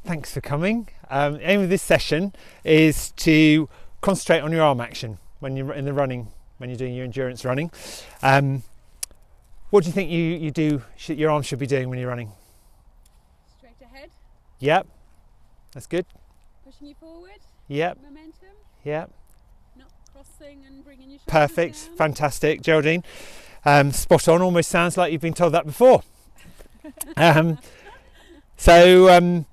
thanks for coming. The aim of this session is to concentrate on your arm action when you're in the running, when you're doing your endurance running. What do you think your arm should be doing when you're running? Straight ahead. Yep, that's good. Pushing you forward. Yep. Momentum. Yep. Not crossing and bringing your shoulders Perfect. down. Fantastic, Geraldine. Spot on. Almost sounds like you've been told that before. So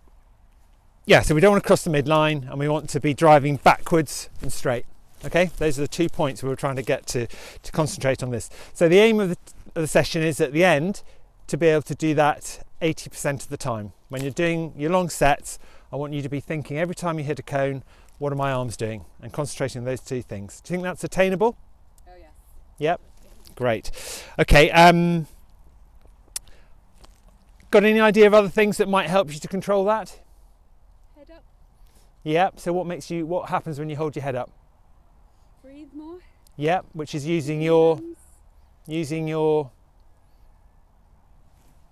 we don't want to cross the midline, and we want to be driving backwards and straight. Okay, those are the 2 points we were trying to get to concentrate on this. So the aim of the session is at the end to be able to do that 80% of the time. When you're doing your long sets, I want you to be thinking every time you hit a cone, what are my arms doing? And concentrating on those two things. Do you think that's attainable? Oh yes. Yep. Great. Okay. Got any idea of other things that might help you to control that? Head up. Yep. So what happens when you hold your head up? Breathe more. Yep. Which is using your Lungs, your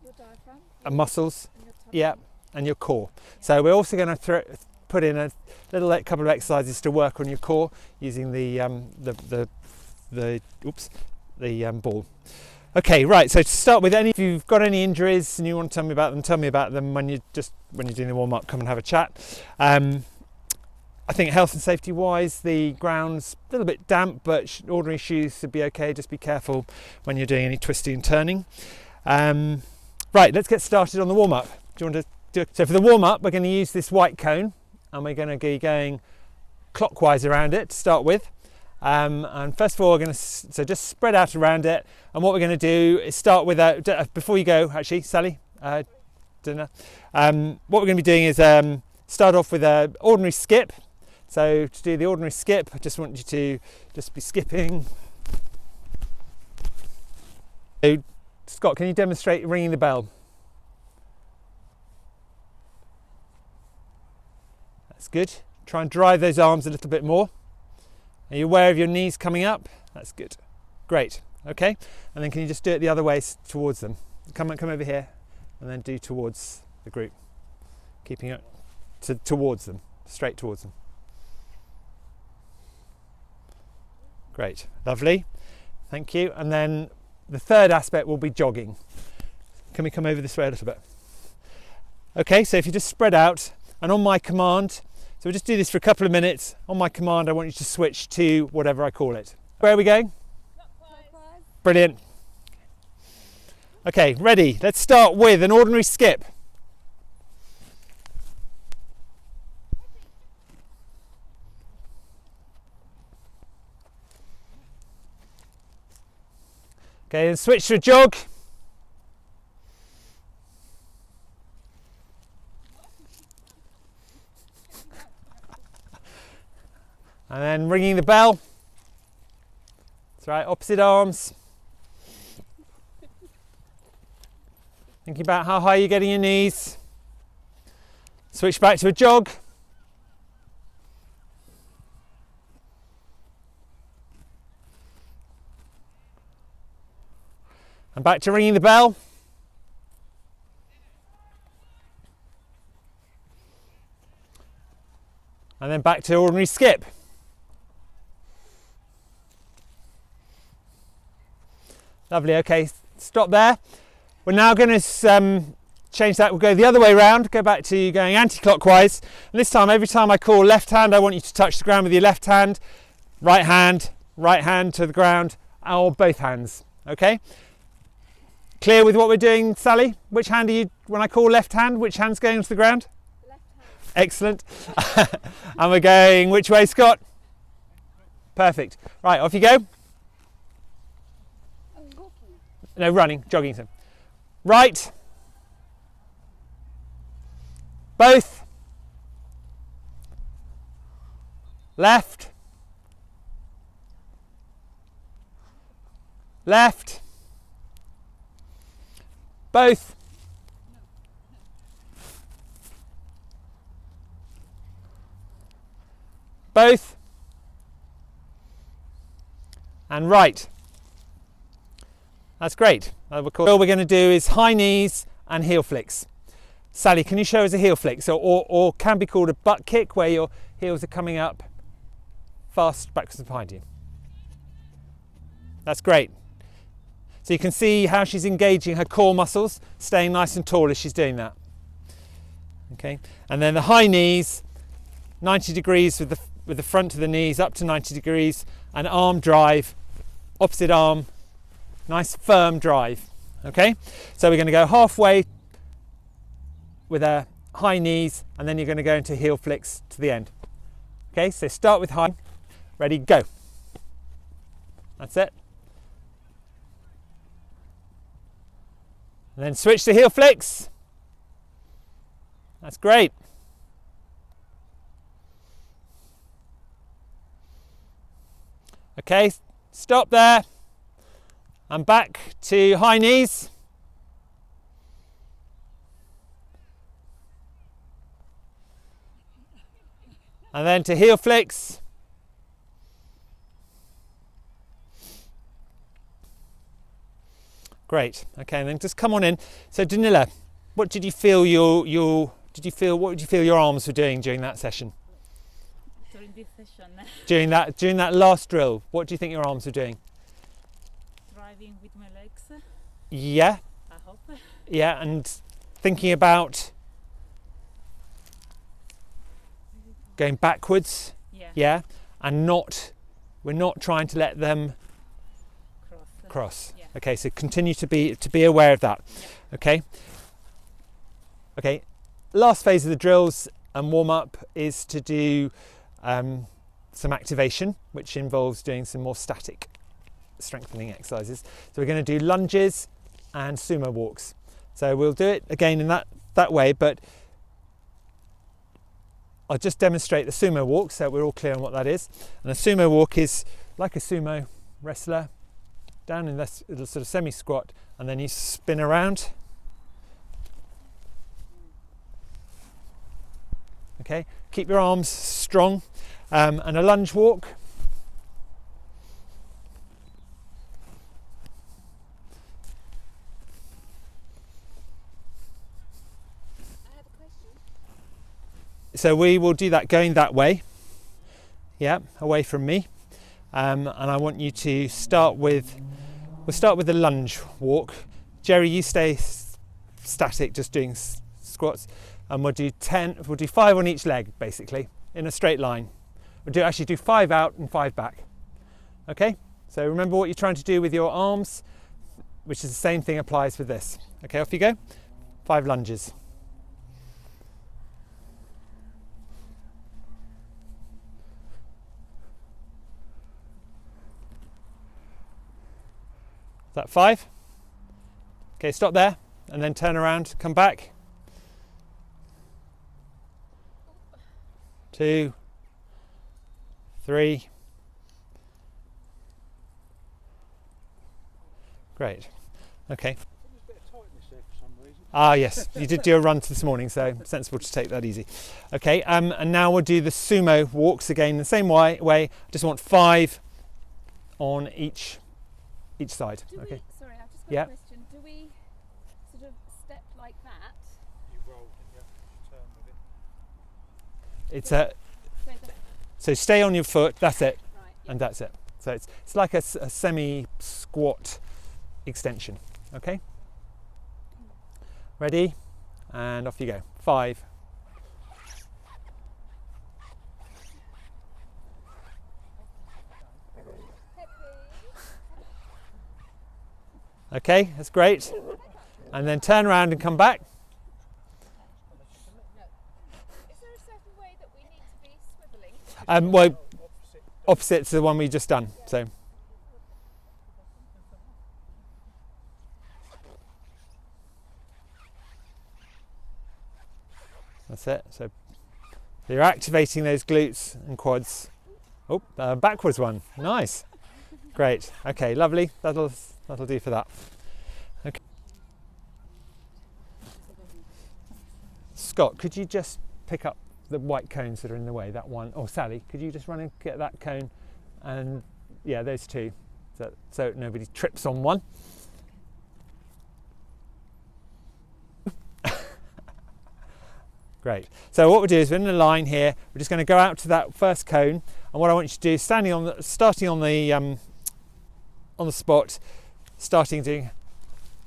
your diaphragm. muscles. And your tummy. Yep. And your core. So we're also going to put in a couple of exercises to work on your core using the ball. Okay, right. So to start with, if you've got any injuries and you want to tell me about them when you're doing the warm up. Come and have a chat. I think health and safety wise, the ground's a little bit damp, but ordinary shoes should be okay. Just be careful when you're doing any twisting and turning. Right, let's get started on the warm up. Do you want to do it? So for the warm up, we're going to use this white cone, and we're going to be going clockwise around it to start with. And first of all, we're going to just spread out around it. And what we're going to do is start with before you go, actually, Sally, dinner. What we're going to be doing is start off with an ordinary skip. So to do the ordinary skip, I just want you to just be skipping. So, Scott, can you demonstrate ringing the bell? That's good. Try and drive those arms a little bit more. Are you aware of your knees coming up? That's good. Great. Okay. And then can you just do it the other way towards them? Come over here, and then do towards the group. Keeping it towards them, straight towards them. Great. Lovely. Thank you. And then the third aspect will be jogging. Can we come over this way a little bit? Okay. So if you just spread out, and on my command, so we'll just do this for a couple of minutes. On my command, I want you to switch to whatever I call it. Where are we going? Clockwise. Brilliant. Okay, ready. Let's start with an ordinary skip. Okay, and switch to a jog. And then ringing the bell. That's right, opposite arms. Thinking about how high you're getting your knees. Switch back to a jog. And back to ringing the bell. And then back to ordinary skip. Lovely, okay, stop there. We're now going to change that. We'll go the other way around, go back to going anti-clockwise. And this time, every time I call left hand, I want you to touch the ground with your left hand hand to the ground, or both hands, okay? Clear with what we're doing, Sally? Which hand are you, when I call left hand, which hand's going to the ground? Left hand. Excellent. And we're going which way, Scott? Perfect. Right, off you go. Oh, walking. No, running, jogging. So. Right. Both. Left. Left. Both. Both. And right. That's great. What we're going to do is high knees and heel flicks. Sally, can you show us a heel flick? So, or can be called a butt kick, where your heels are coming up fast backwards and behind you. That's great. So you can see how she's engaging her core muscles, staying nice and tall as she's doing that. Okay, and then the high knees, 90 degrees with the front of the knees up to 90 degrees, and arm drive, opposite arm, nice firm drive. Okay, so we're going to go halfway with our high knees, and then you're going to go into heel flicks to the end. Okay, so start with high, ready, go. That's it. And then switch to heel flicks. That's great. Okay, stop there. And back to high knees. And then to heel flicks. Great. Okay, and then just come on in. So Danila, what did you feel what did you feel your arms were doing during that session? During this session, During that last drill, what do you think your arms were doing? driving with my legs, Yeah, I hope. yeah, and thinking about going backwards, Yeah, yeah, and we're not trying to let them cross. Yeah. Okay, so continue to be aware of that. Okay. Okay. Last phase of the drills and warm up is to do some activation, which involves doing some more static strengthening exercises. So we're going to do lunges and sumo walks. So we'll do it again in that way, but I'll just demonstrate the sumo walk so we're all clear on what that is. And a sumo walk is like a sumo wrestler, down in this little sort of semi-squat, and then you spin around. Okay, keep your arms strong, and a lunge walk. I have a question. So we will do that going that way, yeah, away from me, and I want you to start with, we'll start with the lunge walk. Jerry, you stay static, just doing squats, and we'll do 5 on each leg, basically, in a straight line. We'll actually do 5 out and 5 back. Okay, so remember what you're trying to do with your arms, which is the same thing applies with this. Okay, off you go. 5 lunges. Is that 5? Okay, stop there and then turn around, come back. 2, 3. Great. Okay. Ah, yes, you did do a run this morning, so sensible to take that easy. Okay, and now we'll do the sumo walks again the same way. I just want 5 on each side. Do Okay. we, sorry, I've just got Yeah. a question. Do we sort of step like that? You roll and you have to turn with it. It's a So the, so stay on your foot. That's it, right. Yeah. and that's it. So it's like a semi squat extension. Okay. Ready, and off you go. 5. Okay, that's great. And then turn around and come back. Is there a certain way that we need to be swiveling? Well, opposite to the one we just done. So that's it. So you're activating those glutes and quads. Oh, backwards one. Nice. Great. Okay, lovely. That'll do for that. Okay. Scott, could you just pick up the white cones that are in the way? That one. Oh, Sally, could you just run and get that cone? And yeah, those 2, so nobody trips on one. Great. So what we'll do is we're in a line here. We're just going to go out to that first cone, and what I want you to do is starting on the spot, starting doing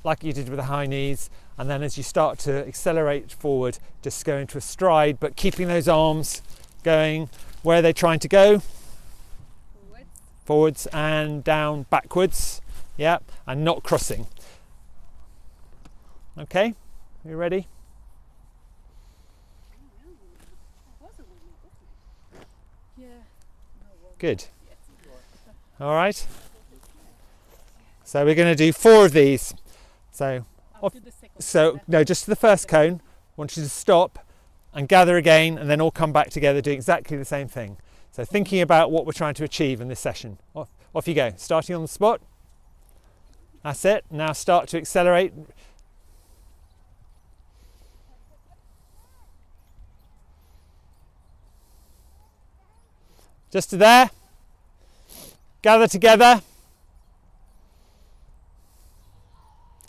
like you did with the high knees, and then as you start to accelerate forward, just go into a stride, but keeping those arms going. Where are they trying to go? Forwards and down, backwards. Yeah, and not crossing. Okay, are you ready? Yeah. Good. All right. So we're going to do 4 of these. So, I'll do the second so one. no, just to the first cone. I want you to stop and gather again, and then all come back together, doing exactly the same thing. So thinking about what we're trying to achieve in this session. Off you go. Starting on the spot. That's it. Now start to accelerate. Just to there. Gather together.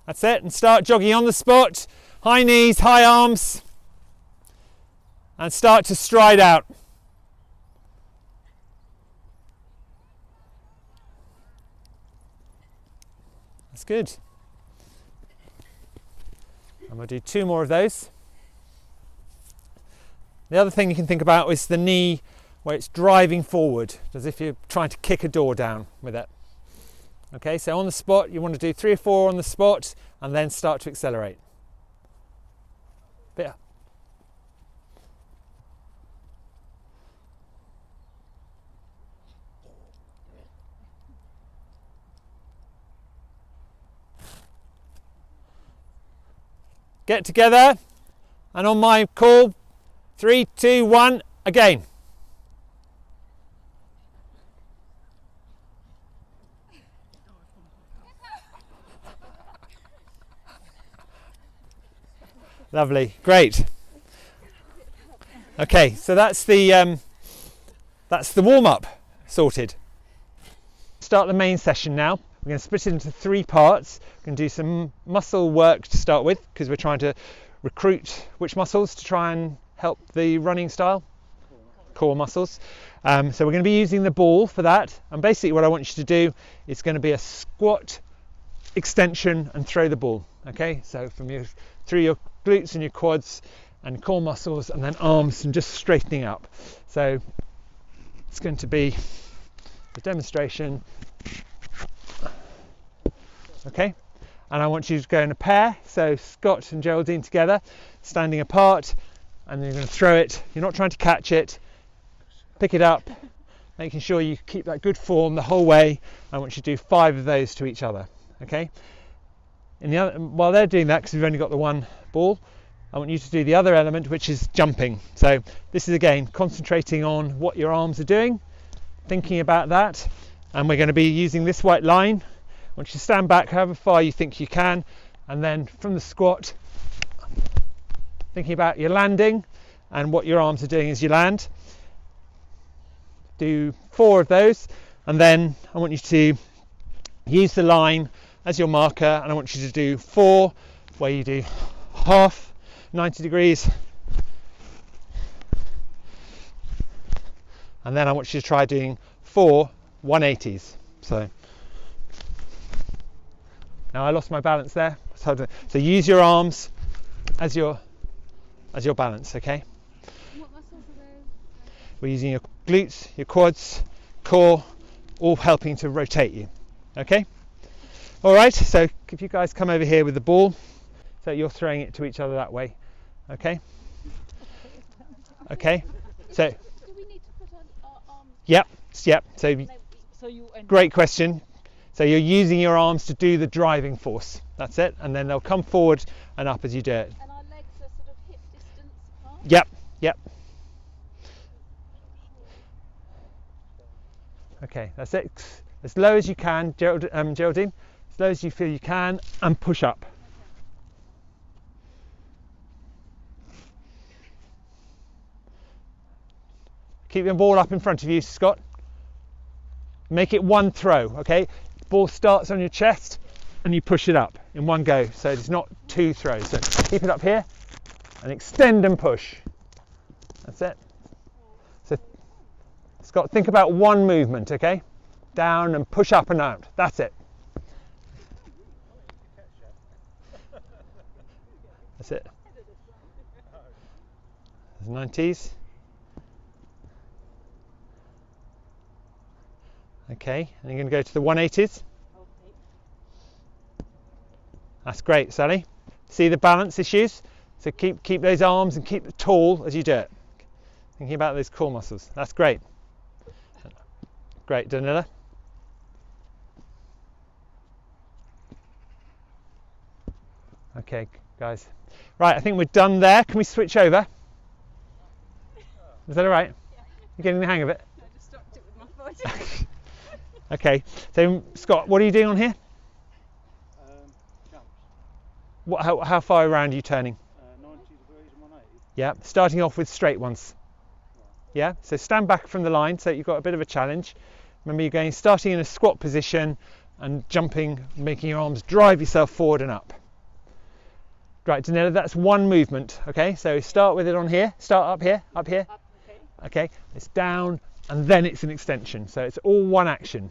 That's it. And start jogging on the spot. High knees, high arms. And start to stride out. That's good. I'm going to do 2 more of those. The other thing you can think about is the knee where it's driving forward, as if you're trying to kick a door down with it. Okay, so on the spot, you want to do 3 or 4 on the spot and then start to accelerate. Bit. Get together, and on my call, 3, 2, 1, again. Lovely, great. Okay, so that's the warm-up sorted. Start the main session now. We're going to split it into 3 parts. We're going to do some muscle work to start with, because we're trying to recruit which muscles to try and help the running style? Core muscles. So we're going to be using the ball for that. And basically what I want you to do is going to be a squat, extension and throw the ball. Okay, so through your glutes and your quads and core muscles, and then arms and just straightening up. So it's going to be a demonstration. Okay, and I want you to go in a pair, so Scott and Geraldine together, standing apart, and then you're going to throw it. You're not trying to catch it, pick it up, making sure you keep that good form the whole way. I want you to do 5 of those to each other. Okay, while they're doing that, because we've only got the one ball, I want you to do the other element, which is jumping. So this is again concentrating on what your arms are doing, thinking about that, and we're going to be using this white line. I want you to stand back however far you think you can, and then from the squat, thinking about your landing and what your arms are doing as you land. Do 4 of those, and then I want you to use the line as your marker, and I want you to do 4 where you do half 90 degrees, and then I want you to try doing 4 180s. So now I lost my balance there, so use your arms as your balance. Okay, What muscles are those? we're using your glutes, your quads, core, all helping to rotate you. Okay, all right, so if you guys come over here with the ball, so you're throwing it to each other that way. Okay, okay, so Do we need to put on our arms? yep, so So you and great question. So you're using your arms to do the driving force, that's it, and then they'll come forward and up as you do it. And our legs are sort of hip distance apart? Yep. Okay, that's it. As low as you can, Geraldine, as low as you feel you can, and push up. Keep the ball up in front of you, Scott. Make it one throw, okay? Ball starts on your chest and you push it up in one go, so it's not 2 throws. So keep it up here and extend and push. That's it. So, Scott, think about one movement, okay? Down and push up and out. That's it. That's it. There's 90s. Okay, and you're going to go to the 180s. That's great, Sally. See the balance issues? So keep those arms and keep it tall as you do it. Thinking about those core muscles. That's great. Great, Danila. Okay, guys. Right, I think we're done there. Can we switch over? Is that all right? You're getting the hang of it? I just stopped it with my foot. Okay, so Scott, what are you doing on here? Jumps. How far around are you turning? 90 degrees and 180. Yeah, starting off with straight ones. Yeah, so stand back from the line so you've got a bit of a challenge. Remember, you're going starting in a squat position and jumping, making your arms drive yourself forward and up. Right, Danila, that's one movement. Okay, so start with it on here. Start up here, up here. Up, okay. Okay, it's down and then it's an extension. So it's all one action.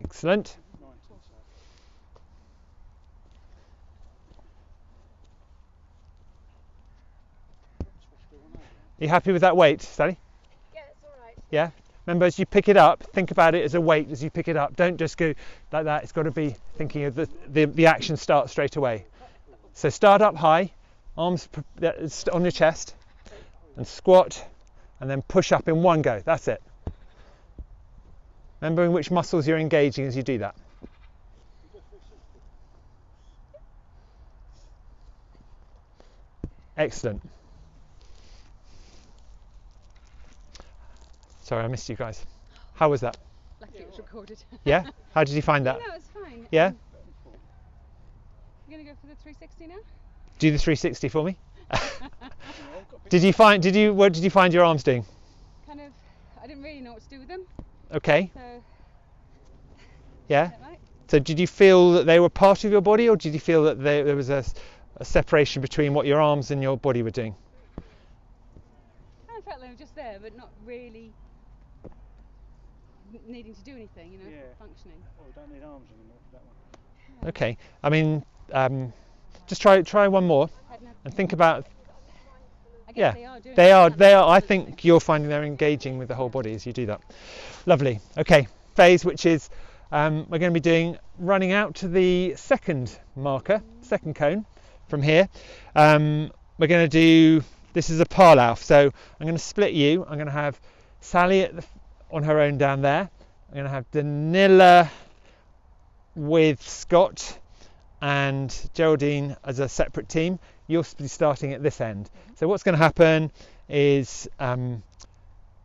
Excellent. 90. Are you happy with that weight, Sally? Yeah, it's all right. Yeah. Remember, as you pick it up, think about it as a weight as you pick it up. Don't just go like that. It's got to be thinking of the action starts straight away. So start up high, arms on your chest, and squat, and then push up in one go. That's it. Remembering which muscles you're engaging as you do that. Excellent. Sorry, I missed you guys. How was that? Luckily it was recorded. Yeah? How did you find that? No, it's fine. Yeah? You're going to go for the 360 now? Do the 360 for me. What did you find your arms doing? Kind of, I didn't really know what to do with them. Okay. So, Yeah. is that right? So did you feel that they were part of your body, or did you feel that there was a separation between what your arms and your body were doing? I felt they were just there, but not really needing to do anything, you know, Yeah. functioning. Oh, we don't need arms anymore for that one. Okay. I mean, just try one more and think about. I guess Yeah, they are doing They are. something. They are. I think you're finding they're engaging with the whole body as you do that. Lovely. Okay. Phase, which is we're going to be doing running out to the second marker, second cone from here. We're going to do. This is a Parlauf. So I'm going to split you. I'm going to have Sally on her own down there. I'm going to have Danila with Scott and Geraldine as a separate team. You'll be starting at this end. So what's going to happen is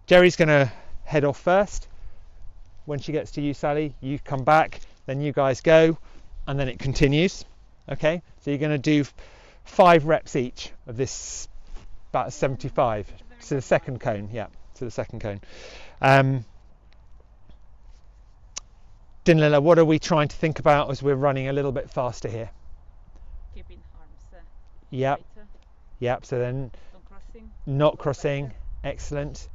Jerry's going to head off first. When she gets to you, Sally, you come back, then you guys go, and then it continues. Okay, so you're going to do 5 reps each of this, about 75 to the second cone. Yeah, to the second cone. Dinlila, what are we trying to think about as we're running a little bit faster here? Keeping arms Yep, straighter, yep. So then don't crossing, not crossing, excellent,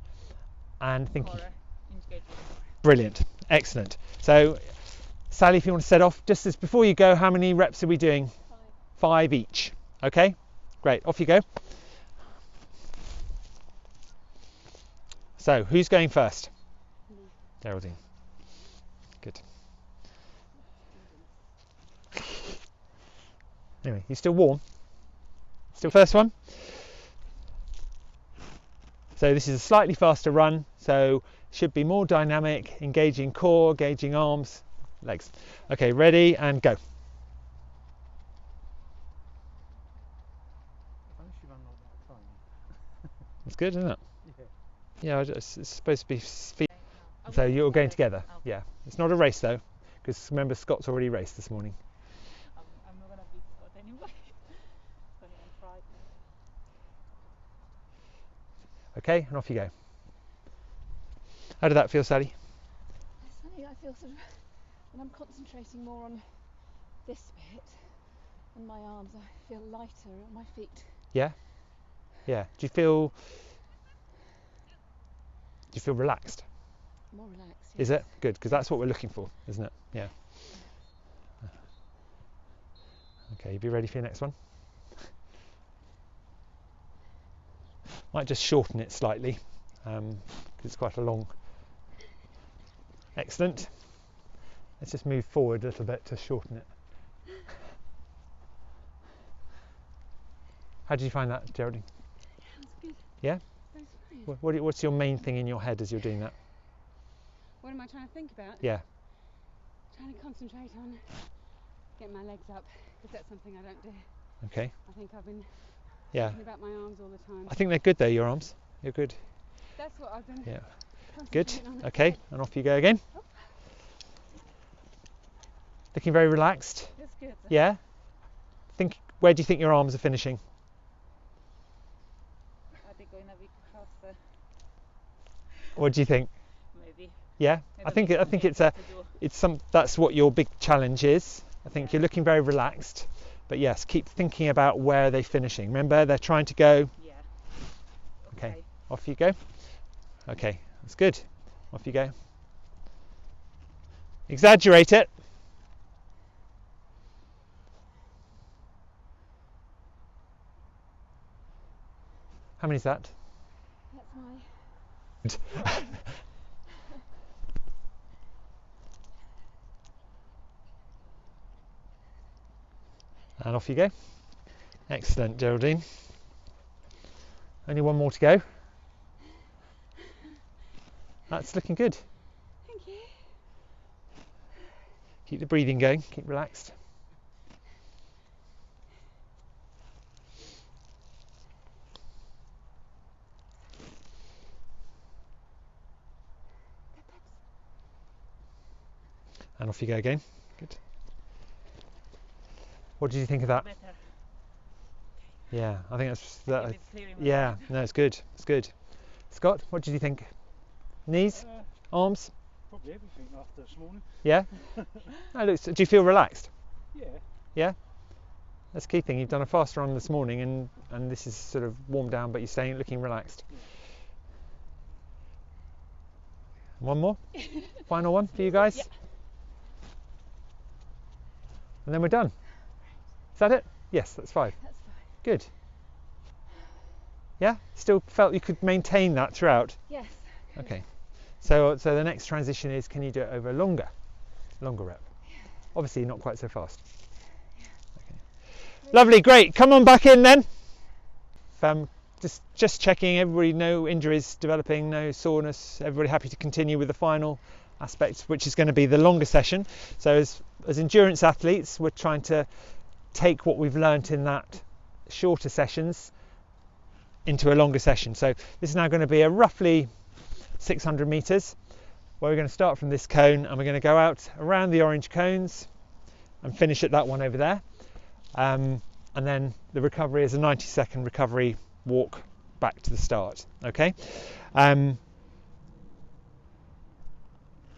and thinking. core, engaging. Brilliant, excellent. So, Sally, if you want to set off, just as before you go, how many reps are we doing? 5 each. Okay, great. Off you go. So, who's going first? Geraldine. Good. Anyway, you still warm? Still first one? So this is a slightly faster run, so should be more dynamic, engaging core, engaging arms, legs. Okay, ready and go. If only she ran like that time. That's good, isn't it? Yeah. Yeah, it's supposed to be speed. So you're going together. Yeah, it's not a race though, because remember Scott's already raced this morning. I'm not going to beat Scott anyway. But I'm frightened. Okay, and off you go. How did that feel, Sally? It's funny, I feel sort of, when I'm concentrating more on this bit and my arms, I feel lighter on my feet. Yeah. Yeah. Do you feel relaxed? More relaxed. Is yes. it? Good, because that's what we're looking for, isn't it? Yeah. Okay, you be ready for your next one? Might just shorten it slightly, because it's quite a long. Excellent. Let's just move forward a little bit to shorten it. How did you find that, Geraldine? Sounds good. Yeah? Sounds fine. What's your main thing in your head as you're doing that? What am I trying to think about? Yeah. Trying to concentrate on getting my legs up, because that's something I don't do. Okay. I think I've been Yeah. thinking about my arms all the time. I think they're good though, your arms. You're good. That's what I've been Yeah. Good. concentrating on. Okay, and off you go again. Looking very relaxed. That's good. Yeah? Where do you think your arms are finishing? Are they going a bit faster? What do you think? Maybe. Yeah? I think that's what your big challenge is. I think you're looking very relaxed. But yes, keep thinking about where they're finishing. Remember, they're trying to go. Yeah. Okay. Off you go. Okay, that's good. Off you go. Exaggerate it. How many is that? That's my. And off you go. Excellent, Geraldine. Only one more to go. That's looking good. Thank you. Keep the breathing going, keep relaxed. And off you go again. Good. What did you think of that? Better. Yeah, I think that's Get that. it clear in my Yeah, mind. no, it's good. It's good. Scott, what did you think? Knees, arms? Probably everything after this morning. Yeah. No, do you feel relaxed? Yeah. That's the key thing. You've done a fast run this morning, and this is sort of warmed down, but you're staying looking relaxed. One more, final one for you guys, and then we're done. Is that it? Yes, that's 5. That's fine. Good. Yeah. Still felt you could maintain that throughout. Yes. Okay. So the next transition is, can you do it over a longer rep? Obviously not quite so fast. Okay. Lovely, great. Come on back in then. Just checking, everybody, no injuries developing, no soreness, everybody happy to continue with the final aspect, which is going to be the longer session. So as endurance athletes, we're trying to take what we've learnt in that shorter sessions into a longer session. So this is now going to be a roughly 600 meters, where we're going to start from this cone and we're going to go out around the orange cones and finish at that one over there. And then the recovery is a 90-second recovery walk back to the start. Okay. I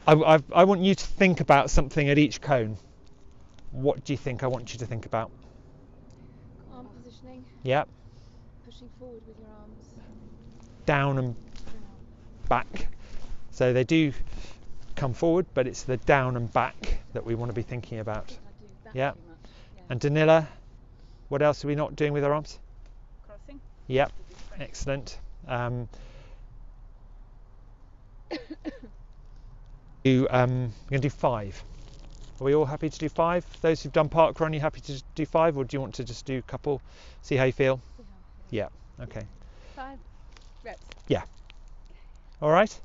want you to think about something at each cone. What do you think I want you to think about? Arm positioning. Yep. Pushing forward with your arms. Down and back. So they do come forward, but it's the down and back that we want to be thinking about. I do that Yeah. too much. Yeah. And Danila, what else are we not doing with our arms? Crossing. Yep. To be straight. Excellent. We're going to do 5. Are we all happy to do 5? Those who've done parkrun, you happy to do 5, or do you want to just do a couple? See how you feel? See how I Yeah. Okay. 5 reps. All right.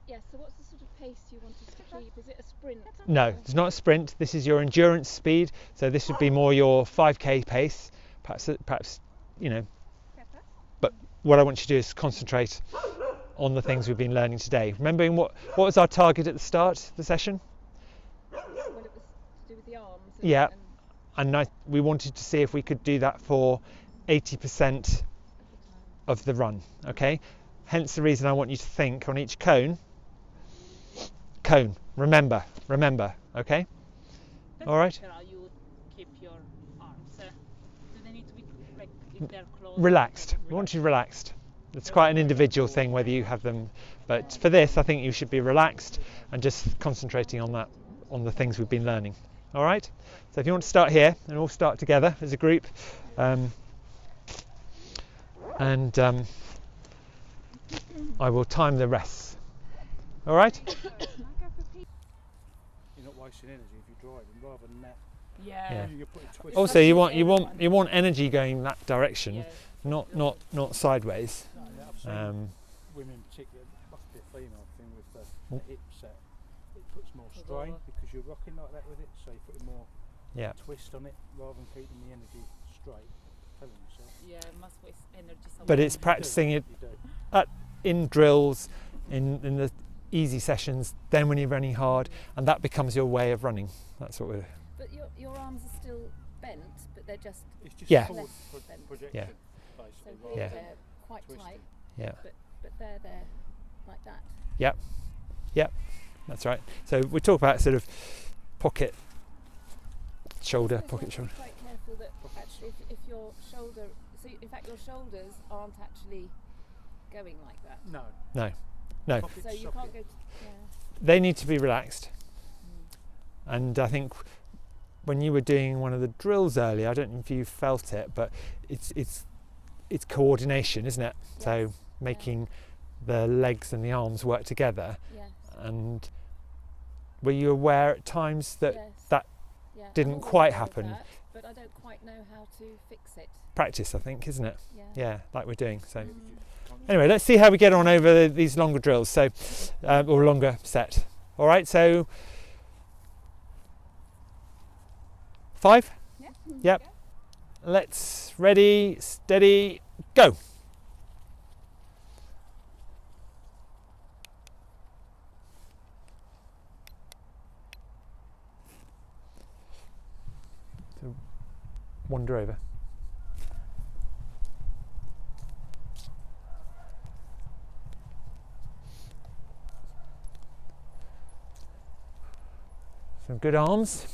Yeah, so what's the sort of pace you want us to keep? Is it a sprint? No, it's not a sprint. This is your endurance speed. So this would be more your 5k pace. Perhaps, you know. But what I want you to do is concentrate on the things we've been learning today. Remembering what was our target at the start of the session? Well, it was to do with the arms. Yeah. And And we wanted to see if we could do that for 80% at the time. of the run. Okay. Hence the reason I want you to think on each cone. Remember. Okay. That's All right. better how you keep your arms. Do they need to be like if they're closed? relaxed. We want you relaxed. It's quite an individual thing whether you have them, but for this I think you should be relaxed and just concentrating on that, on the things we've been learning. All right, so if you want to start here and all start together as a group, and I will time the rests. All right. You're not wasting energy if you're driving, rather than that. Yeah. You're putting twist. Also, you want energy going that direction, Yeah. not sideways. No, I've seen Um, women in particular, must be a female thing with the hip set. It puts more strain because you're rocking like that with it, so you're putting more yeah. twist on it rather than keeping the energy straight. Telling yourself. Yeah, must waste energy somewhere. But it's practicing it You do. in drills, in the easy sessions, then when you're running hard, and that becomes your way of running. That's what we're. But your arms are still bent, but they're just It's just Yeah. forward Less bent. projection, Yeah. so basically. here rather Yeah. they're quite twisting. tight, Yeah, but they're like that. that's right. So we talk about sort of pocket shoulder, I suppose pocket you shoulder. have to be quite careful that actually if your shoulder, so in fact your shoulders aren't actually going like that. No. No, Pocket So you socket. can't go. they need to be relaxed. And I think when you were doing one of the drills earlier, I don't know if you felt it, but it's coordination, isn't it? So Yes. making the legs and the arms work together. Yes. And were you aware at times that yes. that yeah. I'm didn't always quite aware of happen? that, but I don't quite know how to fix it. practice, I think, isn't it? Yeah. Yeah, like we're doing. So Mm. anyway, let's see how we get on over these longer drills. So or longer set. All right. So 5. Yeah. Yep. Let's ready, steady, go. So wander over. Some good arms.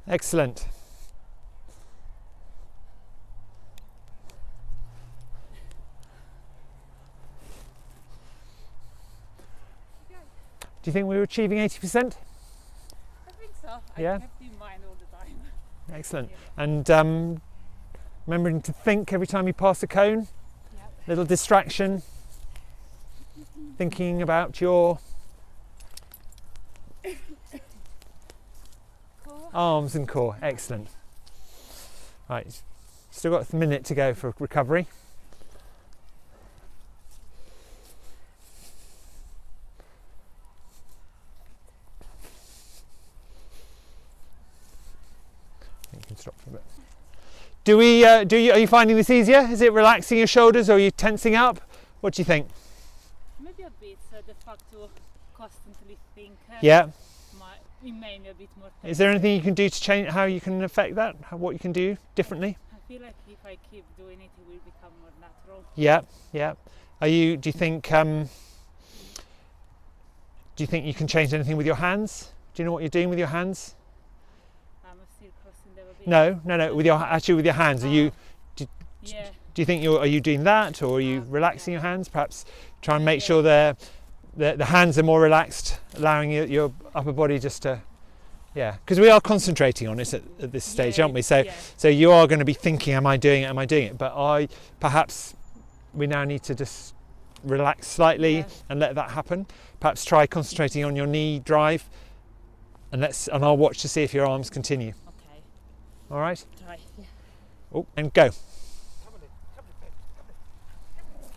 Excellent. Do you think we were achieving 80%? I think so. Yeah. I kept in mind all the time. Excellent. Yeah. And remembering to think every time you pass a cone, Yep. little distraction, thinking about your Cool. arms and core. Excellent. Right, still got a minute to go for recovery. You can stop for a bit. Are you finding this easier? Is it relaxing your shoulders or are you tensing up? What do you think? Maybe a bit. So the fact to constantly think. Yeah. It made me a bit more. Is there anything you can do to change how you can affect that? What you can do differently? I feel like if I keep doing it, it will become more natural. Yeah, yeah. Do you think you can change anything with your hands? Do you know what you're doing with your hands? I'm still crossing them a bit. No. With your hands. Yeah. Do you think are you doing that, or are you relaxing your hands? Perhaps try and make Yeah. sure the hands are more relaxed, allowing your upper body just to, yeah. Because we are concentrating on it at this stage, Yeah, aren't we? So yeah. so you are going to be thinking, am I doing it? But perhaps we now need to just relax slightly Yeah. and let that happen. Perhaps try concentrating on your knee drive, and I'll watch to see if your arms continue. Okay. All right. Try. Yeah. Oh, and go. Come on in, come in, Ben, come in.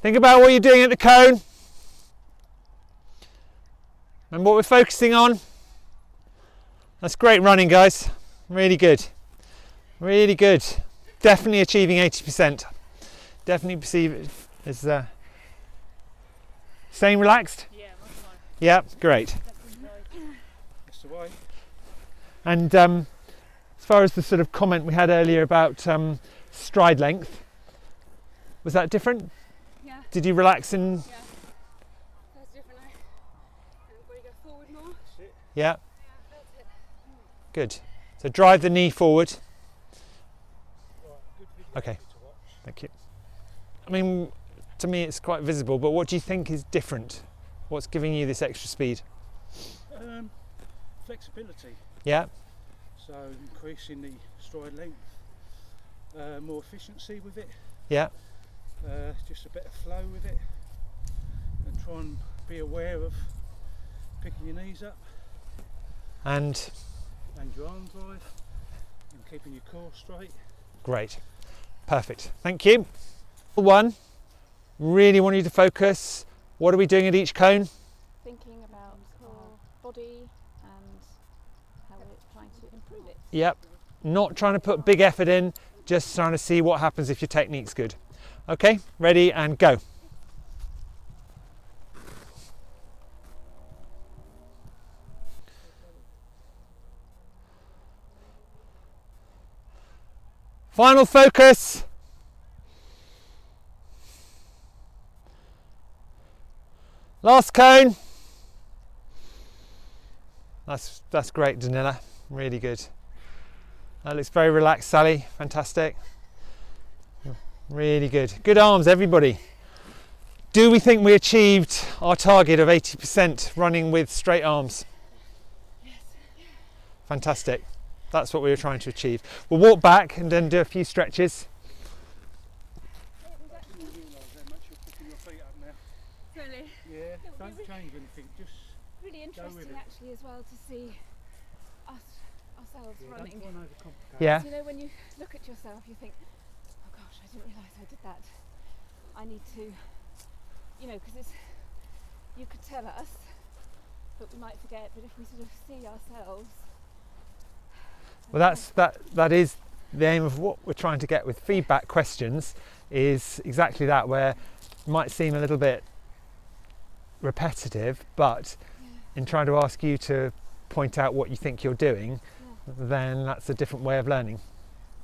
Think about what you're doing at the cone. And what we're focusing on. That's great running, guys. Really good. Really good. Definitely achieving 80%. Definitely perceive it as staying relaxed. Yeah, much more. Yeah, great. That's the way. And as far as the sort of comment we had earlier about stride length, was that different? Yeah, Did you relax and yeah. That's different now. Everybody go forward more. yeah, Yeah, felt it. good. So drive the knee forward. Right, good video Okay. to watch. Thank you. I mean, to me it's quite visible, but what do you think is different? What's giving you this extra speed? Flexibility. Yeah, So increasing the stride length, more efficiency with it, yeah, just a better flow with it, and try and be aware of picking your knees up and and your arm drive and keeping your core straight. great. Perfect. Thank you. One, really want you to focus. What are we doing at each cone? Thinking about our body and how we're trying to improve it. Yep. Not trying to put big effort in, just trying to see what happens if your technique's good. Okay, ready and go. Final focus. Last cone. That's great, Danila. Really good. That looks very relaxed, Sally. Fantastic. Really good. Good arms, everybody. Do we think we achieved our target of 80% running with straight arms? Yes. Fantastic. That's what we were trying to achieve. We'll walk back and then do a few stretches. You realise how much you're picking your feet up now. Really? Yeah, would don't be change anything, just Really Go with interesting it. actually as well to see ourselves don't running. try and overcomplicate. Yeah. You know, when you look at yourself, you think, oh gosh, I didn't realise I did that. I need to, you know, because it's, you could tell us, but we might forget. But if we sort of see ourselves, Well, that is the aim of what we're trying to get with feedback questions, is exactly that, where it might seem a little bit repetitive, but in trying to ask you to point out what you think you're doing, then that's a different way of learning.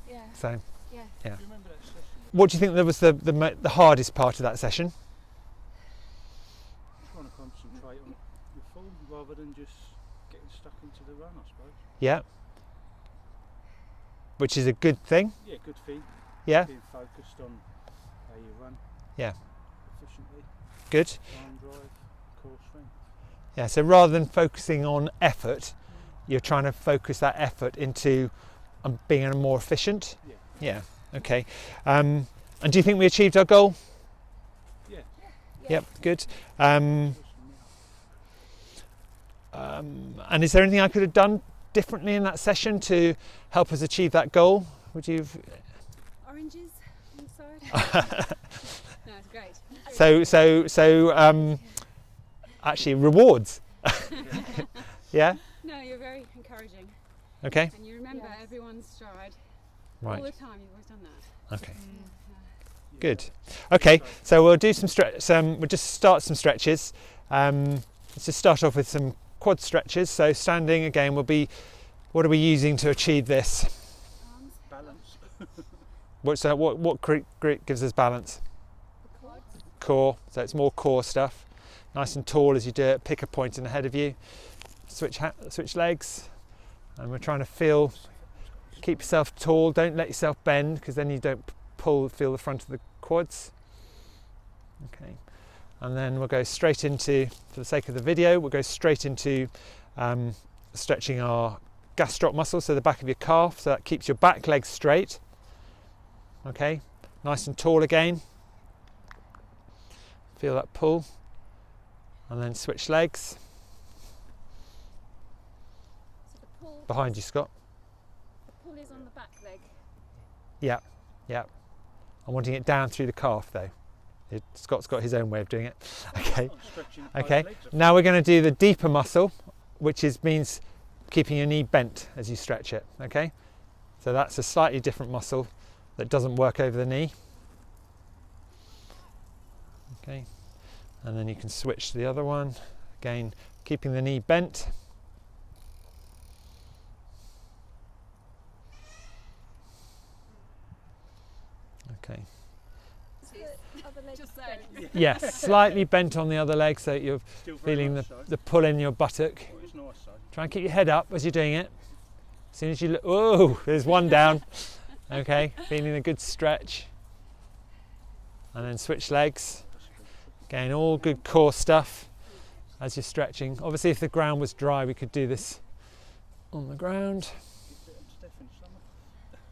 yeah, So yeah. Do you remember that session? what do you think that was the hardest part of that session? Trying to concentrate on your form rather than just getting stuck into the run, I suppose. Yeah, which is a good thing. Yeah, good thing. Yeah, Being focused on how you run. Yeah. Efficiently. good. Arm drive, core strength. Yeah, so rather than focusing on effort, you're trying to focus that effort into being more efficient. Yeah. Yeah, okay. And do you think we achieved our goal? Yeah. Yep, good. And is there anything I could have done differently in that session to help us achieve that goal? Would you have... Oranges inside. No, it's great. So actually rewards. Yeah, No, you're very encouraging. okay, And you remember Yes. everyone's stride. All right, the time, you've always done that. okay, Yeah. good. Okay, so we'll do we'll just start some stretches. Let's just start off with some quad stretches. So standing again will be, what are we using to achieve this? Arms, Balance. What grit gives us balance? The quads. Core, so it's more core stuff. Nice and tall as you do it, pick a point in ahead of you. Switch legs, and we're trying to keep yourself tall, don't let yourself bend, because then you don't feel the front of the quads. Okay, and then we'll go straight into, for the sake of the video, we'll go straight into stretching our gastroc muscle, so the back of your calf, so that keeps your back legs straight. Okay, nice and tall again. Feel that pull, and then switch legs. So the pull. Behind you, Scott. The pull is on the back leg. Yeah. I'm wanting it down through the calf though. Scott's got his own way of doing it. Okay. Stretching both Okay. legs. Now we're going to do the deeper muscle, which means keeping your knee bent as you stretch it, okay? So that's a slightly different muscle that doesn't work over the knee. Okay, and then you can switch to the other one. Again, keeping the knee bent. Okay. Other leg Just bent. Yes, slightly bent on the other leg so that you're Still very feeling much the pull in your buttock. Oh, it's nice though. Try and keep your head up as you're doing it. As soon as you look, oh, there's one down. Okay, feeling a good stretch. And then switch legs. Again, all good core stuff as you're stretching. Obviously, if the ground was dry, we could do this on the ground.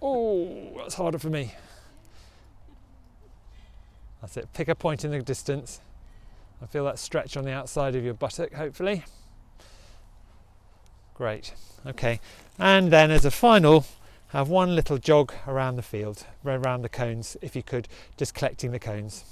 Oh, that's harder for me. That's it. Pick a point in the distance. I feel that stretch on the outside of your buttock, hopefully. Great. Okay. And then as a final, have one little jog around the field, around the cones, if you could, just collecting the cones.